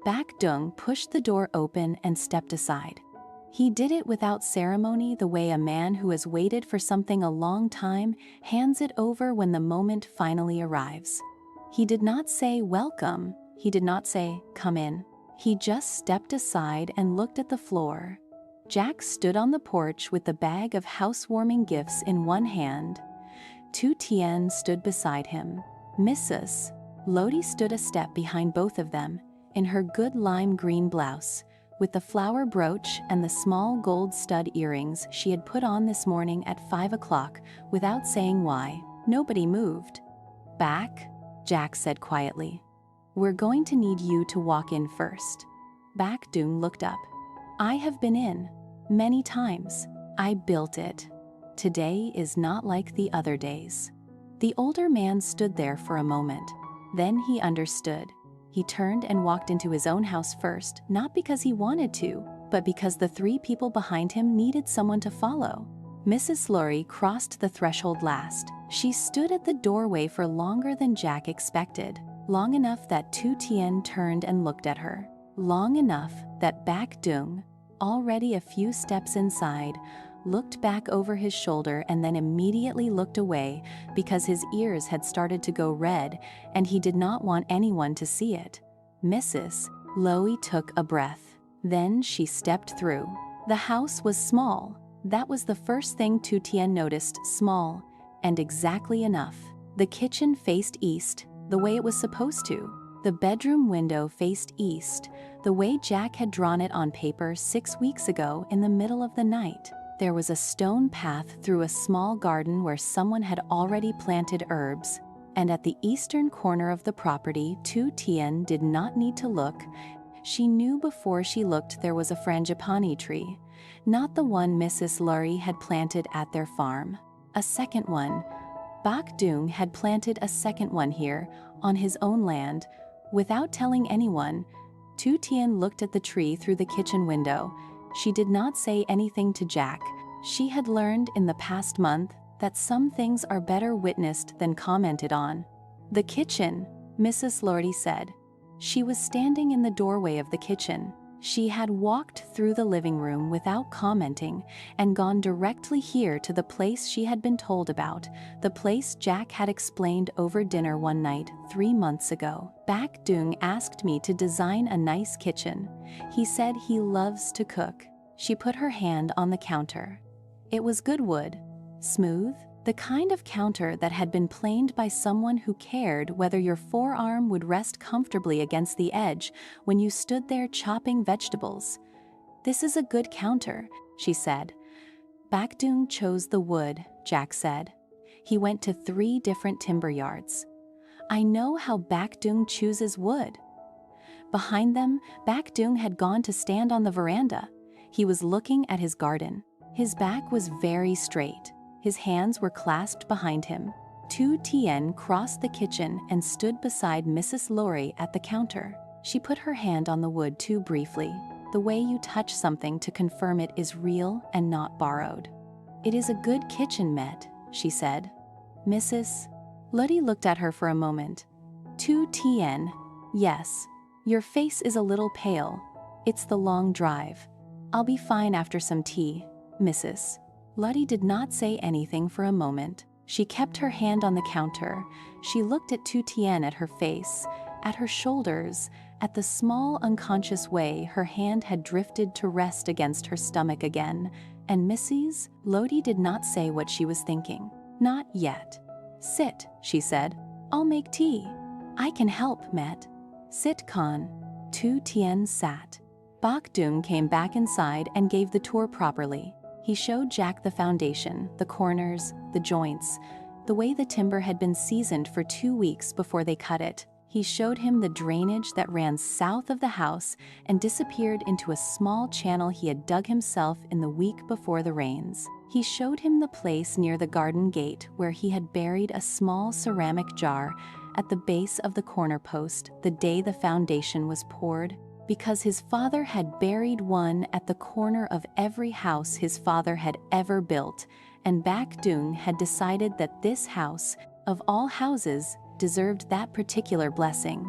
Baek Dung pushed the door open and stepped aside. He did it without ceremony, the way a man who has waited for something a long time hands it over when the moment finally arrives. He did not say welcome. He did not say come in. He just stepped aside and looked at the floor. Jack stood on the porch with the bag of housewarming gifts in one hand. Tu Tien stood beside him. Mrs. Lodi stood a step behind both of them, in her good lime green blouse, with the flower brooch and the small gold stud earrings she had put on this morning at 5 o'clock without saying why. Nobody moved. Back, Jack said quietly. We're going to need you to walk in first. Baek Dung looked up. I have been in. Many times. I built it. Today is not like the other days. The older man stood there for a moment. Then he understood. He turned and walked into his own house first, not because he wanted to, but because the 3 people behind him needed someone to follow. Mrs. Lori crossed the threshold last. She stood at the doorway for longer than Jack expected, long enough that Tu Tien turned and looked at her, long enough that Baek Dung, already a few steps inside, looked back over his shoulder and then immediately looked away because his ears had started to go red and he did not want anyone to see it. Mrs. Loi took a breath. Then she stepped through. The house was small. That was the first thing Tu Tien noticed, small, and exactly enough. The kitchen faced east, the way it was supposed to. The bedroom window faced east, the way Jack had drawn it on paper 6 weeks ago in the middle of the night. There was a stone path through a small garden where someone had already planted herbs, and at the eastern corner of the property, Tu Tien did not need to look. She knew before she looked there was a frangipani tree, not the one Mrs. Lori had planted at their farm. A second one. Baek Dung had planted a second one here, on his own land, without telling anyone. Tu Tien looked at the tree through the kitchen window. She did not say anything to Jack. She had learned in the past month that some things are better witnessed than commented on. The kitchen, Mrs. Lordy said. She was standing in the doorway of the kitchen. She had walked through the living room without commenting and gone directly here to the place she had been told about, the place Jack had explained over dinner one night 3 months ago. Baek Dung asked me to design a nice kitchen. He said he loves to cook. She put her hand on the counter. It was good wood, smooth, the kind of counter that had been planed by someone who cared whether your forearm would rest comfortably against the edge when you stood there chopping vegetables. This is a good counter, she said. Baek Dung chose the wood, Jack said. He went to 3 different timber yards. I know how Baek Dung chooses wood. Behind them, Baek Dung had gone to stand on the veranda. He was looking at his garden. His back was very straight. His hands were clasped behind him. Tu Tien crossed the kitchen and stood beside Mrs. Lori at the counter. She put her hand on the wood too briefly, the way you touch something to confirm it is real and not borrowed. It is a good kitchen, Met, she said. Mrs. Lodi looked at her for a moment. Tu Tien, yes. Your face is a little pale. It's the long drive. I'll be fine after some tea, Mrs. Lodi did not say anything for a moment. She kept her hand on the counter. She looked at Tu Tien, at her face, at her shoulders, at the small unconscious way her hand had drifted to rest against her stomach again, and Mrs. Lodi did not say what she was thinking. Not yet. Sit, she said. I'll make tea. I can help, Met. Sit, Con. Tu Tien sat. Baek Dung came back inside and gave the tour properly. He showed Jack the foundation, the corners, the joints, the way the timber had been seasoned for 2 weeks before they cut it. He showed him the drainage that ran south of the house and disappeared into a small channel he had dug himself in the week before the rains. He showed him the place near the garden gate where he had buried a small ceramic jar at the base of the corner post the day the foundation was poured, because his father had buried one at the corner of every house his father had ever built, and Baek Dung had decided that this house, of all houses, deserved that particular blessing.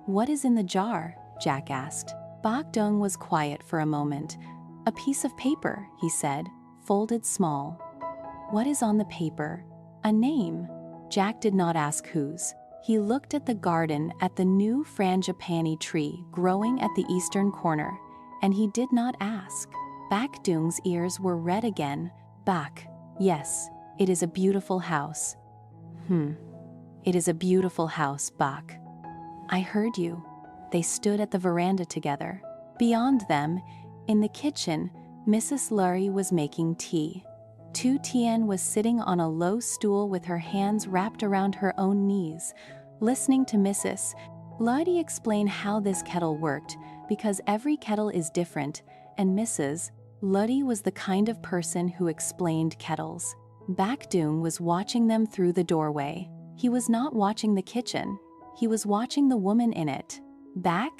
What is in the jar? Jack asked. Bak Dung was quiet for a moment. A piece of paper, he said, folded small. What is on the paper? A name. Jack did not ask whose. He looked at the garden, at the new frangipani tree growing at the eastern corner, and he did not ask. Bak Dung's ears were red again. Bak, yes, it is a beautiful house. It is a beautiful house, Bak. I heard you. They stood at the veranda together. Beyond them, in the kitchen, Mrs. Lurie was making tea. Tu Tien was sitting on a low stool with her hands wrapped around her own knees, listening to Mrs. Lurie explain how this kettle worked, because every kettle is different, and Mrs. Lurie was the kind of person who explained kettles. Bak Dung was watching them through the doorway. He was not watching the kitchen. He was watching the woman in it. Bak?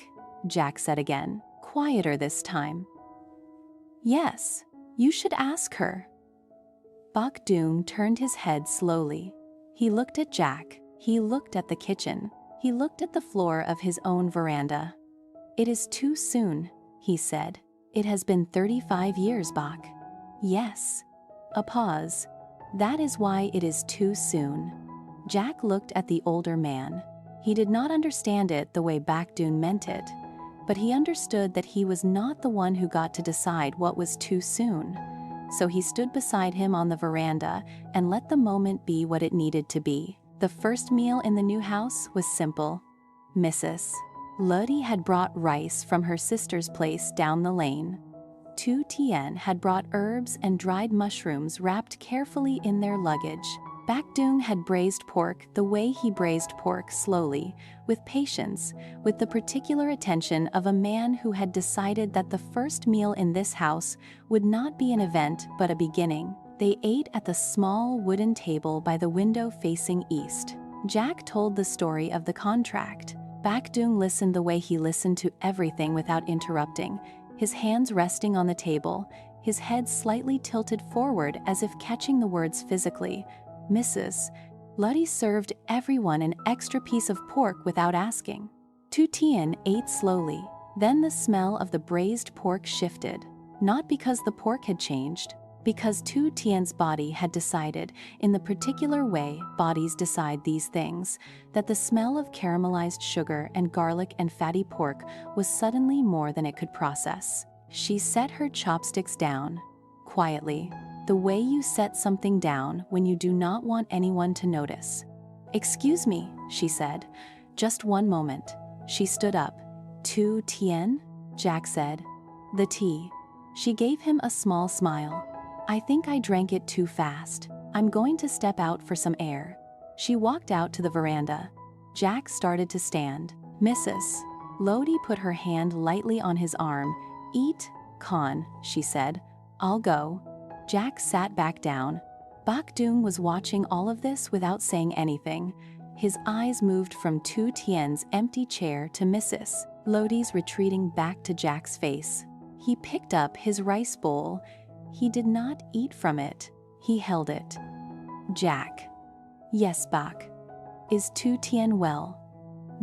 Jack said again, quieter this time. Yes, you should ask her. Bak Dung turned his head slowly. He looked at Jack. He looked at the kitchen. He looked at the floor of his own veranda. It is too soon, he said. It has been 35 years, Bak. Yes. A pause. That is why it is too soon. Jack looked at the older man. He did not understand it the way Bak Dung meant it, but he understood that he was not the one who got to decide what was too soon. So he stood beside him on the veranda and let the moment be what it needed to be. The first meal in the new house was simple. Mrs. Lurie had brought rice from her sister's place down the lane. Tu Tien had brought herbs and dried mushrooms wrapped carefully in their luggage. Bak Dung had braised pork the way he braised pork slowly, with patience, with the particular attention of a man who had decided that the first meal in this house would not be an event but a beginning. They ate at the small wooden table by the window facing east. Jack told the story of the contract. Bak Dung listened the way he listened to everything without interrupting, his hands resting on the table, his head slightly tilted forward as if catching the words physically. Mrs. Lurie served everyone an extra piece of pork without asking. Tu Tien ate slowly. Then the smell of the braised pork shifted, not because the pork had changed, because Tu Tien's body had decided, in the particular way bodies decide these things, that the smell of caramelized sugar and garlic and fatty pork was suddenly more than it could process. She set her chopsticks down, quietly, the way you set something down when you do not want anyone to notice. Excuse me, she said. Just one moment. She stood up. Tu Tien? Jack said. The tea. She gave him a small smile. I think I drank it too fast. I'm going to step out for some air. She walked out to the veranda. Jack started to stand. Mrs. Lurie put her hand lightly on his arm. Eat, Con, she said. I'll go. Jack sat back down. Bak Dung was watching all of this without saying anything. His eyes moved from Tu Tien's empty chair to Mrs. Lurie's retreating back to Jack's face. He picked up his rice bowl. He did not eat from it. He held it. Jack. Yes, Bak. Is Tu Tien well?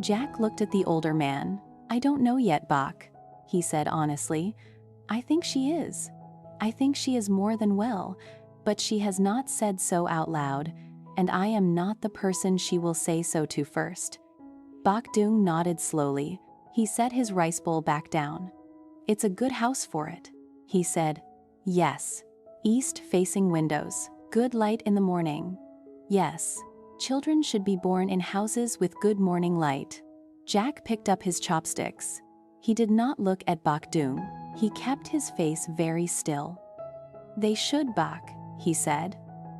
Jack looked at the older man. I don't know yet, Bak, he said honestly. I think she is. I think she is more than well, but she has not said so out loud, and I am not the person she will say so to first. Bak Dung nodded slowly. He set his rice bowl back down. It's a good house for it, he said. Yes. East-facing windows. Good light in the morning. Yes. Children should be born in houses with good morning light. Jack picked up his chopsticks. He did not look at Bak Dung. He kept his face very still. They should, Bak, he said.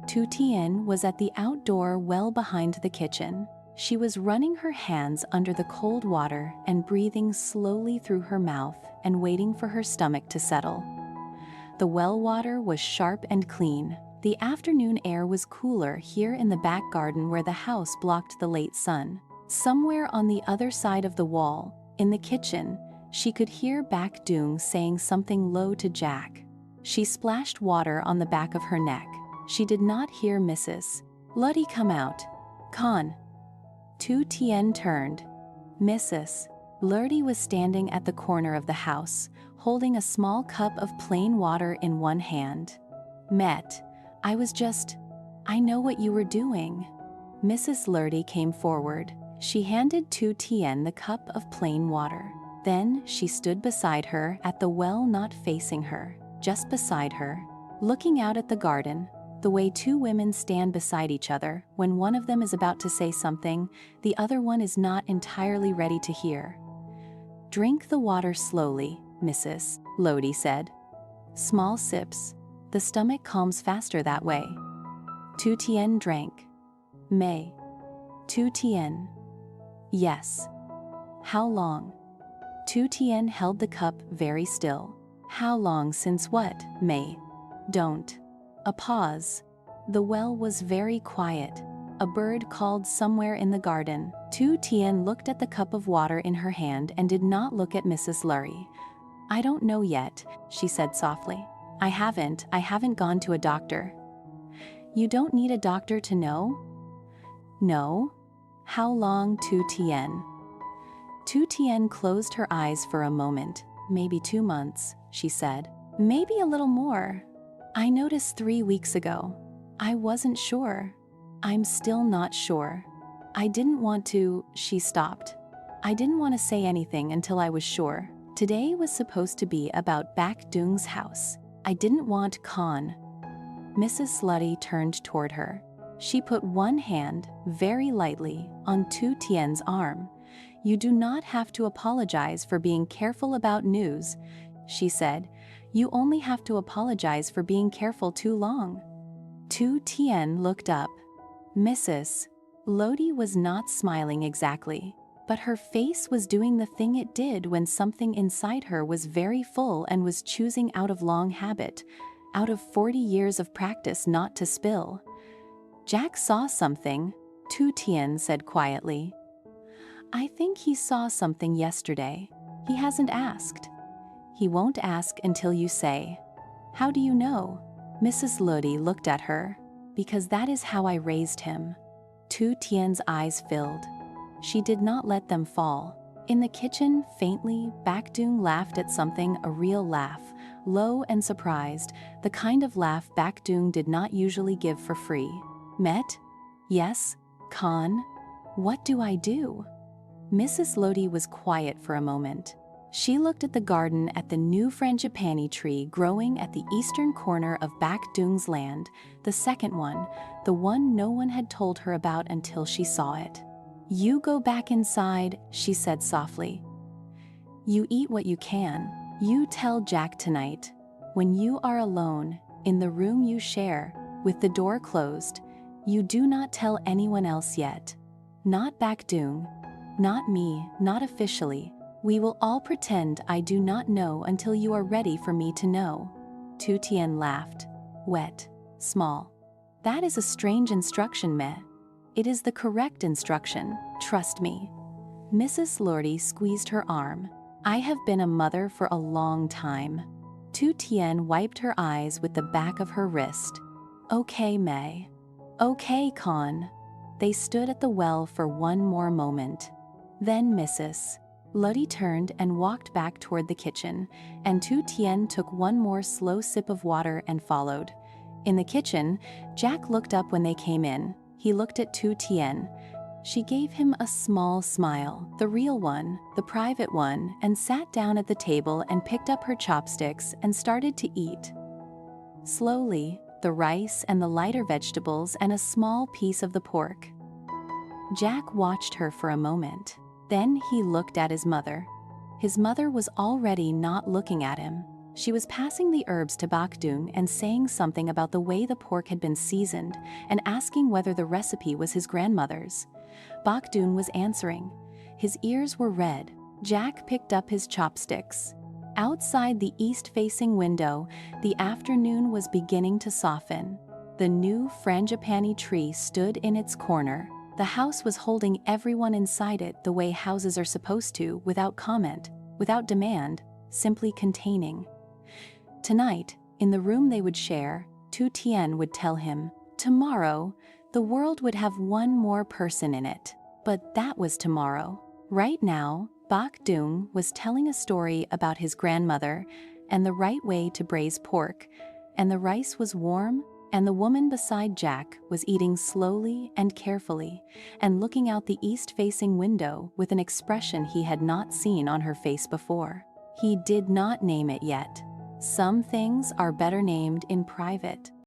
Tu Tien was at the outdoor well behind the kitchen. She was running her hands under the cold water and breathing slowly through her mouth and waiting for her stomach to settle. The well water was sharp and clean. The afternoon air was cooler here in the back garden where the house blocked the late sun. Somewhere on the other side of the wall, in the kitchen, she could hear Bak Dung saying something low to Jack. She splashed water on the back of her neck. She did not hear Mrs. Lurie come out. Con. Tu Tien turned. Mrs. Lurdy was standing at the corner of the house, holding a small cup of plain water in one hand. Met, I know what you were doing. Mrs. Lurdy came forward. She handed Tu Tien the cup of plain water. Then she stood beside her at the well, not facing her, just beside her, looking out at the garden, the way two women stand beside each other when one of them is about to say something the other one is not entirely ready to hear. Drink the water slowly, Mrs. Lurdy said. Small sips. The stomach calms faster that way. Tu Tien drank. May. Tu Tien. Yes. How long? Tu Tien held the cup very still. How long since what, May? Don't. A pause. The well was very quiet. A bird called somewhere in the garden. Tu Tien looked at the cup of water in her hand and did not look at Mrs. Lurdy. I don't know yet, she said softly. I haven't gone to a doctor. You don't need a doctor to know? No. How long, Tu Tien? Tu Tien closed her eyes for a moment. Maybe 2 months, she said. Maybe a little more. I noticed 3 weeks ago. I wasn't sure. I'm still not sure. I didn't want to, she stopped. I didn't want to say anything until I was sure. Today was supposed to be about Bak Dung's house. I didn't want Khan. Mrs. Lurdy turned toward her. She put one hand, very lightly, on Tu Tien's arm. You do not have to apologize for being careful about news, she said. You only have to apologize for being careful too long. Tu Tien looked up. Mrs. Lurdy was not smiling exactly, but her face was doing the thing it did when something inside her was very full and was choosing out of long habit, out of 40 years of practice not to spill. Jack saw something, Tu Tien said quietly. I think he saw something yesterday. He hasn't asked. He won't ask until you say. How do you know? Mrs. Lurdy looked at her. Because that is how I raised him. Tu Tien's eyes filled. She did not let them fall. In the kitchen, faintly, Bak Dung laughed at something, a real laugh, low and surprised, the kind of laugh Bak Dung did not usually give for free. Met? Yes? Khan? What do I do? Mrs. Lurdy was quiet for a moment. She looked at the garden, at the new frangipani tree growing at the eastern corner of Bak Dung's land, the second one, the one no one had told her about until she saw it. You go back inside, she said softly. You eat what you can. You tell Jack tonight. When you are alone, in the room you share, with the door closed, you do not tell anyone else yet. Not Bak Dung, not me, not officially. We will all pretend I do not know until you are ready for me to know. Tu Tien laughed. Wet. Small. That is a strange instruction, Meh. It is the correct instruction, trust me. Mrs. Lurdy squeezed her arm. I have been a mother for a long time. Tu Tien wiped her eyes with the back of her wrist. Okay, Meh. Okay, Khan. They stood at the well for one more moment. Then Mrs. Lurdy turned and walked back toward the kitchen, and Tu Tien took one more slow sip of water and followed. In the kitchen, Jack looked up when they came in. He looked at Tu Tien. She gave him a small smile, the real one, the private one, and sat down at the table and picked up her chopsticks and started to eat. Slowly, the rice and the lighter vegetables and a small piece of the pork. Jack watched her for a moment. Then he looked at his mother. His mother was already not looking at him. She was passing the herbs to Bak Dung and saying something about the way the pork had been seasoned and asking whether the recipe was his grandmother's. Bak Dung was answering. His ears were red. Jack picked up his chopsticks. Outside the east-facing window, the afternoon was beginning to soften. The new frangipani tree stood in its corner. The house was holding everyone inside it the way houses are supposed to, without comment, without demand, simply containing. Tonight, in the room they would share, Tu Tien would tell him, tomorrow, the world would have one more person in it. But that was tomorrow. Right now, Bok Dũng was telling a story about his grandmother and the right way to braise pork, and the rice was warm, and the woman beside Jack was eating slowly and carefully and looking out the east-facing window with an expression he had not seen on her face before. He did not name it yet. Some things are better named in private.